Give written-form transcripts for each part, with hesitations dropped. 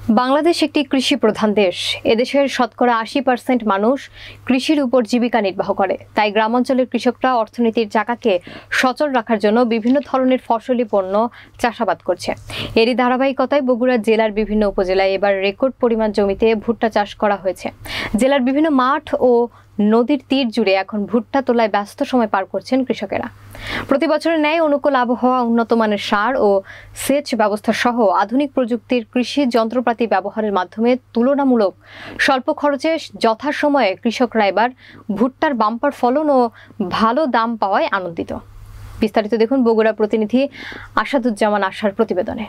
বাংলাদেশ একটি কৃষি প্রধান দেশ। এদেশের শতকরা ৮০% মানুষ কৃষির উপর জীবিকা নির্বাহ করে। তাই গ্রামাঞ্চলের কৃষকরা অর্থনীতির চাকাকে সচল রাখার জন্য বিভিন্ন ধরনের ফসলি পণ্য চাষাবাদ করছে। এরই ধারাবাহিকতায় বগুড়া জেলার বিভিন্ন উপজেলায় এবার রেকর্ড পরিমাণ জমিতে ভুট্টা চাষ করা হয়েছে। জেলার বিভিন্ন মাঠ ও নদীর তীর জুড়ে এখন ভুট্টা তোলায় ব্যস্ত সময় পার করছেন কৃষকেরা। প্রতি বছরের ন্যায় অনুকূল আবহাওয়া, উন্নত মানের সার ও সেচ ব্যবস্থা সহ আধুনিক প্রযুক্তির কৃষি যন্ত্রপাতি ব্যবহারের মাধ্যমে তুলনামূলক স্বল্প খরচে যথাসময়ে কৃষকরা এবার ভুট্টার বাম্পার ফলন ও ভালো দাম পাওয়ায় আনন্দিত। বিস্তারিত দেখুন বগুড়া প্রতিনিধি আসাদুজ্জামান আশার প্রতিবেদনে।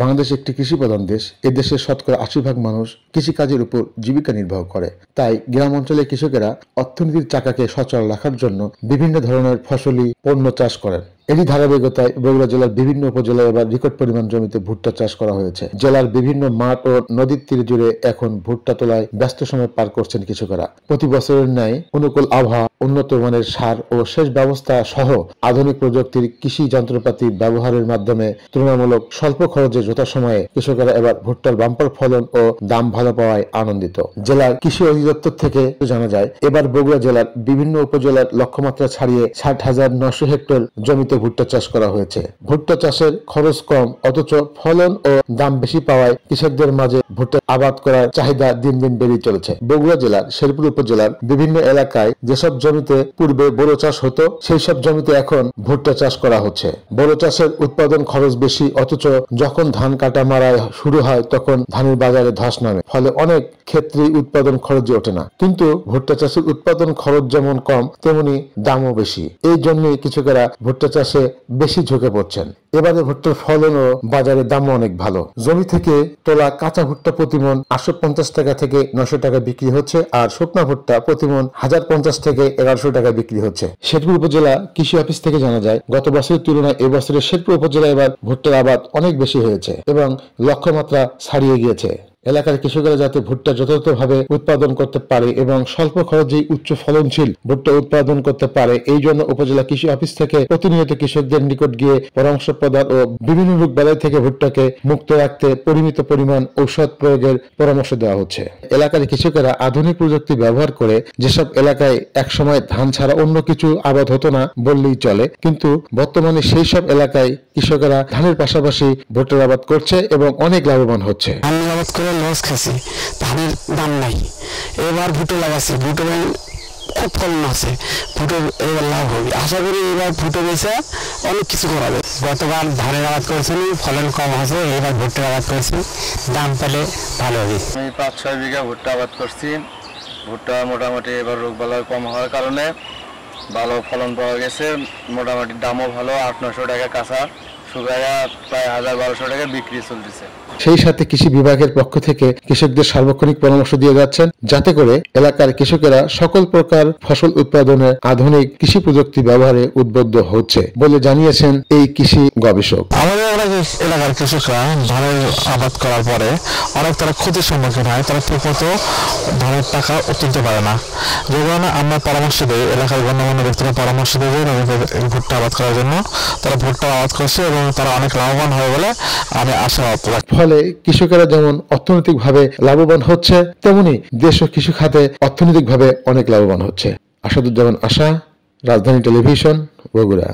বাংলাদেশ একটি কৃষি প্রধান দেশ। এদেশের শতকরা ৮০% মানুষ কৃষিকাজের উপর জীবিকা নির্বাহ করে। তাই গ্রাম অঞ্চলের কৃষকেরা অর্থনীতির চাকাকে সচল রাখার জন্য বিভিন্ন ধরনের ফসলি পণ্য চাষ করেন। এরই ধারাবাহিকতায় বগুড়া জেলার বিভিন্ন উপজেলায় এবার রেকর্ড পরিমাণ জমিতে ভুট্টা চাষ করা হয়েছে। জেলার বিভিন্ন মাঠ ও নদীর তীর জুড়ে এখন ভুট্টা তোলায় ব্যস্ত সময় পার করছেন কৃষকেরা। প্রতি বছরের ন্যায় অনুকূল আবহাওয়া, উন্নত মানের সার ও সেচ ব্যবস্থা সহ আধুনিক প্রযুক্তির কৃষি যন্ত্রপাতি ব্যবহারের মাধ্যমে তুলনামূলক স্বল্প খরচে যথাসময়ে কৃষকেরা এবার ভুট্টার বাম্পার ফলন ও দাম ভালো পাওয়ায় আনন্দিত। জেলার কৃষি অধিদপ্তর থেকে জানা যায়, এবার বগুড়া জেলার বিভিন্ন উপজেলার লক্ষ্যমাত্রা ছাড়িয়ে ৬০,৯০০ হেক্টর জমিতে ভুট্টা চাষ করা হয়েছে। ভুট্টা চাষের খরচ কম, অথচ ফলন ও দাম বেশি পাওয়ায় কৃষকদের মাঝে ভুট্টা আবাদ করার চাহিদা দিন দিন বেড়ে চলেছে। বগুড়া জেলার শেরপুর উপজেলার বিভিন্ন এলাকায় যেসব জমিতে পূর্বে বোরো চাষ হতো, সেই সব জমিতে এখন ভুট্টা চাষ করা হচ্ছে। বোরো চাষের উৎপাদন খরচ বেশি, অথচ যখন ধান কাটা মারা শুরু হয় তখন ধানের বাজারে ধস নামে, ফলে অনেক ক্ষেত্রে উৎপাদন খরচে ওঠে না। কিন্তু ভুট্টা চাষের উৎপাদন খরচ যেমন কম, তেমনি দামও বেশি। এই জন্যই কৃষকেরা ভুট্টা চাষে বেশি ঝুঁকে পড়ছেন। এবারে ভুট্টার ফলন ও বাজারে দামও অনেক ভালো। জমি থেকে তোলা কাঁচা ভুট্টা প্রতিমন ৮৫০ টাকা থেকে ৯০০ টাকা বিক্রি হচ্ছে, আর শুকনা ভুট্টা প্রতিমন ১০৫০ থেকে ১১০০ টাকা বিক্রি হচ্ছে। শেরপুর উপজেলা কৃষি অফিস থেকে জানা যায়, গত বছরের তুলনায় এবছরে শেরপুর উপজেলায় এবার ভুট্টার আবাদ অনেক বেশি হয়েছে এবং লক্ষ্যমাত্রা ছাড়িয়ে গিয়েছে। এলাকার কৃষকেরা যাতে ভুট্টা যথাযথভাবে উৎপাদন করতে পারে এবং স্বল্প খরচেই উচ্চ ফলনশীল ভুট্টা উৎপাদন করতে পারে, এই জন্য উপজেলা কৃষি অফিস থেকে প্রতিনিয়ত কৃষকদের নিকট গিয়ে পরামর্শ প্রদান ও বিভিন্ন রোগ বালাই থেকে ভুট্টাকে মুক্ত রাখতে পরিমিত পরিমাণ ঔষধ প্রয়োগের পরামর্শ দেওয়া হচ্ছে। এলাকার কৃষকেরা আধুনিক প্রযুক্তি ব্যবহার করে যেসব এলাকায় একসময় ধান ছাড়া অন্য কিছু আবাদ হতো না বললেই চলে, কিন্তু বর্তমানে সেই সব এলাকায় কৃষকেরা ধানের পাশাপাশি ভুট্টার আবাদ করছে এবং অনেক লাভবান হচ্ছে। লস খাচ্ছি, ধানের দাম নাই। এবার ভুটো লাগাচ্ছি, ভুটো খুব ফলন আছে, ভুটোর এবার লাভ হবে। আশা করি এবার ভুটো বেছে অনেক কিছু করাবে। গতবার ধানের আবাদ করেছেন, ফলন কম আছে, এবার ভুট্টার আবাদ করছি, দাম পেলে ভালো হবে। আমি ৫-৬ বিঘা ভুট্টা আবাদ করছি। ভুট্টা মোটামুটি এবার রোগবালাই কম হওয়ার কারণে ভালো ফলন পাওয়া গেছে। মোটামুটি দামও ভালো, ৮-৯০০ টাকা কাঁচা, শুকায়া প্রায় ১০০০-১২০০ টাকা বিক্রি চলতেছে। সেই সাথে কৃষি বিভাগের পক্ষ থেকে কৃষকদের সার্বক্ষণিক পরামর্শ দিয়ে যাচ্ছেন, যাতে করে এলাকার কৃষকেরা সকল প্রকার ফসল উৎপাদনে আধুনিক কৃষি প্রযুক্তি ব্যবহারে উদ্বুদ্ধ হচ্ছে বলে জানিয়েছেন এই কৃষি গবেষক। আমাদের এলাকার কৃষকরা ধানের আবাদ করার পরে অনেক তারা ক্ষতির সম্মুখীন হয়, তারা ঠিকমতো ধানের টাকা তুলতে পারে না। যখন আমরা পরামর্শ দিই, এলাকার গণ্যমান্য ব্যক্তিরা পরামর্শ দেবেন ভুট্টা আবাদ করার জন্য, তারা ভুট্টা আবাদ করছে এবং তারা অনেক লাভবান হয় বলে আমি আশাবাদ রাখি। ফলে কৃষকেরা যেমন অর্থনৈতিকভাবে লাভবান হচ্ছে, তেমনি দেশ ও কৃষি খাতে অর্থনৈতিকভাবে অনেক লাভবান হচ্ছে। আসাদুজ্জামান আশা, রাজধানী টেলিভিশন, বগুড়া।